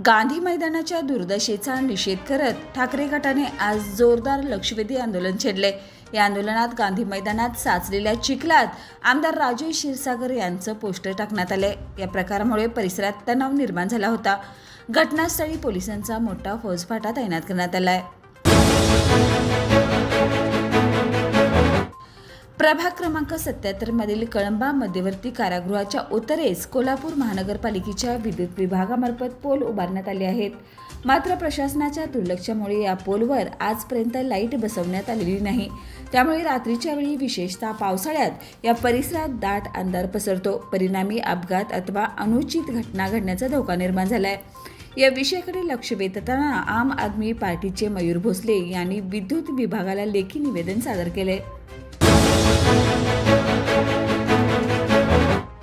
गांधी मैदानाच्या दुर्दशेचा निषेध करत ठाकरे गटाने आज जोरदार लक्षवेधी आंदोलन छेडले। या आंदोलनात गांधी मैदानात साचलेल्या चिखलात आमदार राजेश क्षीरसागर यांचं पोस्टर टाकण्यात आले। या प्रकारामुळे परिसरात तणाव निर्माण झाला होता। घटनास्थळी पोलिसांचा मोठा फौजफाटा तैनात करण्यात आला आहे। प्रभाग क्रमांक 77 मधील कळंबा मध्यवर्ती कारागृहाच्या उत्तरेस कोल्हापूर महानगरपालिकेच्या विद्युत विभागामार्फत पोल उभारण्यात आले आहेत। मात्र प्रशासनाच्या दुर्लक्षामुळे या पोलवर आजपर्यंत लाईट बसवण्यात आलेली नाही। त्यामुळे रात्रीच्या वेळी विशेषतः पावसाळ्यात या परिसरात दाट अंधार पसरतो। परिणामी अपघात अथवा अनुचित घटना घडण्याचा धोका निर्माण झाला आहे। या विषयाकडे लक्ष वेधताना आम आदमी पार्टीचे मयूर भोसले यांनी विद्युत विभागाला लेखी निवेदन सादर केले।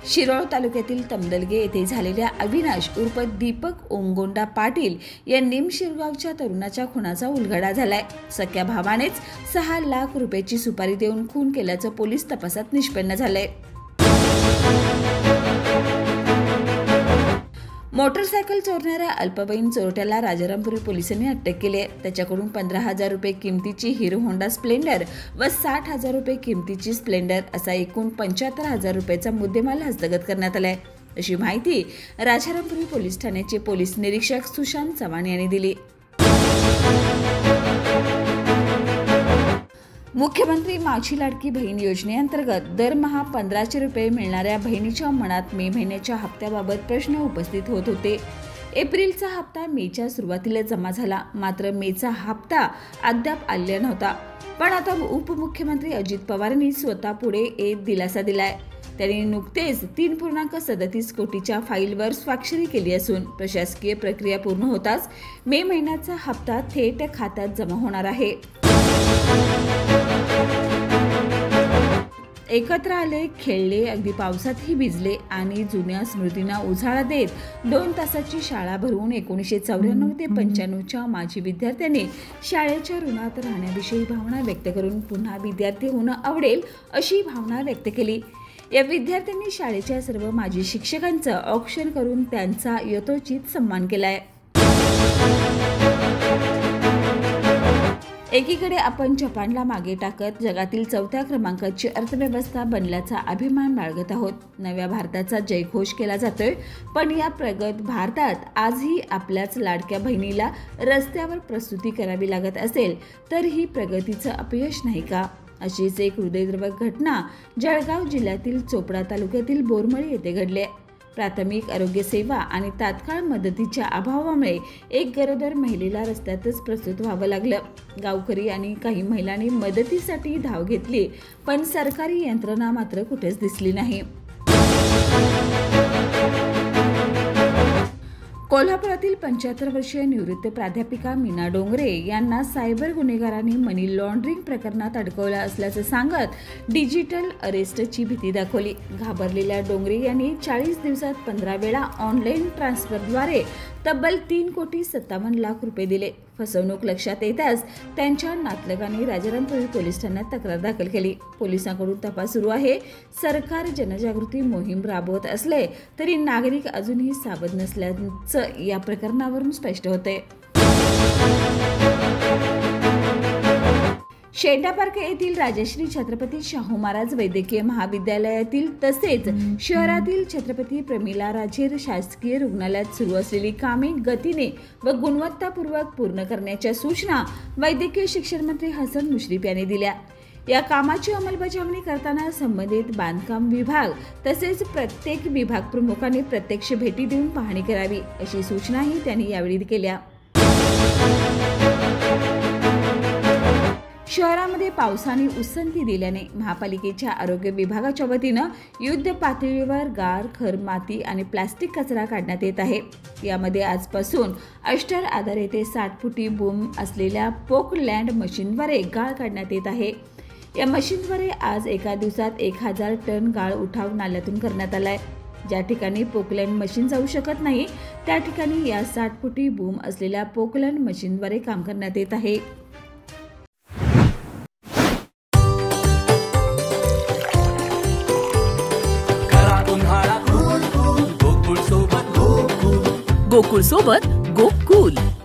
शिरोळ तालुक्यातील तमदलगे येथे झालेल्या अविनाश उर्फ दीपक ओंगोंडा पाटील या निमशिरगावच्या तरुणाच्या खुनाचा उलगडा झालाय। सख्या भावानेच 6 लाख रुपयाची सुपारी देऊन खून केल्याचं पोलीस तपासात निष्पन्न झालंय। मोटरसायकल चोरणाऱ्या अल्पवयीन चोरट्याला राजारामपुरी पोलिसांनी अटक केली आहे। त्याच्याकडून 15,000 रुपये किमतीची हिरो होंडा स्प्लेंडर व 60,000 रुपये किमतीची स्प्लेंडर असा एकूण 75,000 रुपयाचा मुद्देमाल हस्तगत करण्यात आलाय, अशी माहिती राजारामपुरी पोलीस ठाण्याचे पोलीस निरीक्षक सुशांत चव्हाण यांनी दिली। मुख्यमंत्री माझी लाडकी बहीण योजनेअंतर्गत दरमहा 1,500 रुपये मिळणाऱ्या बहिणीच्या मनात मे महिन्याच्या हप्त्याबाबत प्रश्न उपस्थित होत होते। एप्रिलचा हप्ता मेच्या सुरुवातीला जमा झाला, मात्र मेचा हप्ता अद्याप आलेला नव्हता। पण आता उपमुख्यमंत्री अजित पवारांनी स्वतः पुढे येत दिलासा दिलाय। त्यांनी नुकतेच 3.37 कोटीच्या फाईलवर स्वाक्षरी केली असून प्रशासकीय प्रक्रिया पूर्ण होताच मे महिन्याचा हप्ता थेट खात्यात जमा होणार आहे। एकत्र आले, खेळले, अगदी पावसातही भिजले आणि जुन्या स्मृतींना उजाळा देत 2 तासाची शाळा भरवून 1994 ते 95च्या माजी विद्यार्थ्यांनी शाळेच्या ऋणात राहण्याविषयी भावना व्यक्त करून पुन्हा विद्यार्थी होणं आवडेल अशी भावना व्यक्त केली। या विद्यार्थ्यांनी शाळेच्या सर्व माजी शिक्षकांचं औक्षण करून त्यांचा यथोचित सन्मान केलाय। एकीकडे आपण जपानला मागे टाकत जगातील 4थ्या क्रमांकाची अर्थव्यवस्था बनल्याचा अभिमान बाळगत आहोत। नव्या भारताचा जयघोष केला जातोय, पण या प्रगत भारतात आजही आपल्याच लाडक्या बहिणीला रस्त्यावर प्रस्तुती करावी लागत असेल तर ही प्रगतीचं अपयश नाही का? अशीच एक हृदयद्रावक घटना जळगाव जिल्ह्यातील चोपडा तालुक्यातील बोरमळी येथे घडली। प्राथमिक आरोग्य सेवा आणि तात्काळ मदतीच्या अभावामुळे एक गरोदर महिलेला रस्त्यातच प्रसूत व्हावं लागलं। गावकरी आणि काही महिलांनी मदतीसाठी धाव घेतली, पण सरकारी यंत्रणा मात्र कुठेच दिसली नाही। कोल्हापुरातील 75 वर्षीय निवृत्त प्राध्यापिका मीना डोंगरे यांना सायबर गुन्हेगारांनी मनी लॉन्ड्रिंग प्रकरणात अडकवलं असल्याचं सांगत डिजिटल अरेस्टची भीती दाखवली। घाबरलेल्या डोंगरे यांनी 40 दिवसात 15 वेळा ऑनलाईन ट्रान्सफरद्वारे तब्बल 3,57,00,000 रुपये दिले। फसवणूक लक्षात येताच त्यांच्या नातलगांनी राजारामपुरी पोलीस ठाण्यात तक्रार दाखल केली। पोलिसांकडून तपास सुरू आहे। सरकार जनजागृती मोहीम राबवत असले तरी नागरिक अजूनही सावध नसल्याचं या प्रकरणावरून स्पष्ट होते। शेंडा पार्क येथील राजश्री छत्रपती शाहू महाराज वैद्यकीय महाविद्यालयातील तसेच शहरातील छत्रपती प्रमिला राजे शासकीय रुग्णालयात सुरू असलेली कामे गतीने व गुणवत्तापूर्वक पूर्ण करण्याच्या सूचना वैद्यकीय शिक्षण मंत्री हसन मुश्रीफ यांनी दिल्या। या कामाची अंमलबजावणी करताना संबंधित बांधकाम विभाग तसेच प्रत्येक विभाग प्रमुखांनी प्रत्यक्ष भेटी देऊन पाहणी करावी, अशी सूचनाही त्यांनी यावेळी केल्या। शहरामध्ये पावसाने उसंती दिल्याने महापालिकेच्या आरोग्य विभागाच्या वतीनं युद्ध पातळीवर गाळ, खर, माती आणि प्लास्टिक कचरा काढण्यात येत आहे। यामध्ये आजपासून अष्टर आधार येथे 60 फुटी बूम असलेल्या पोकलँड मशीनद्वारे गाळ काढण्यात येत आहे। या मशीनद्वारे आज एका दिवसात 1000 टन गाळ उठाव नाल्यातून करण्यात आलाय। ज्या ठिकाणी पोकलँड मशीन जाऊ शकत नाही त्या ठिकाणी या 60 फुटी बूम असलेल्या पोकलँड मशीनद्वारे काम करण्यात येत आहे। गोकुळ सोबत गो कूल.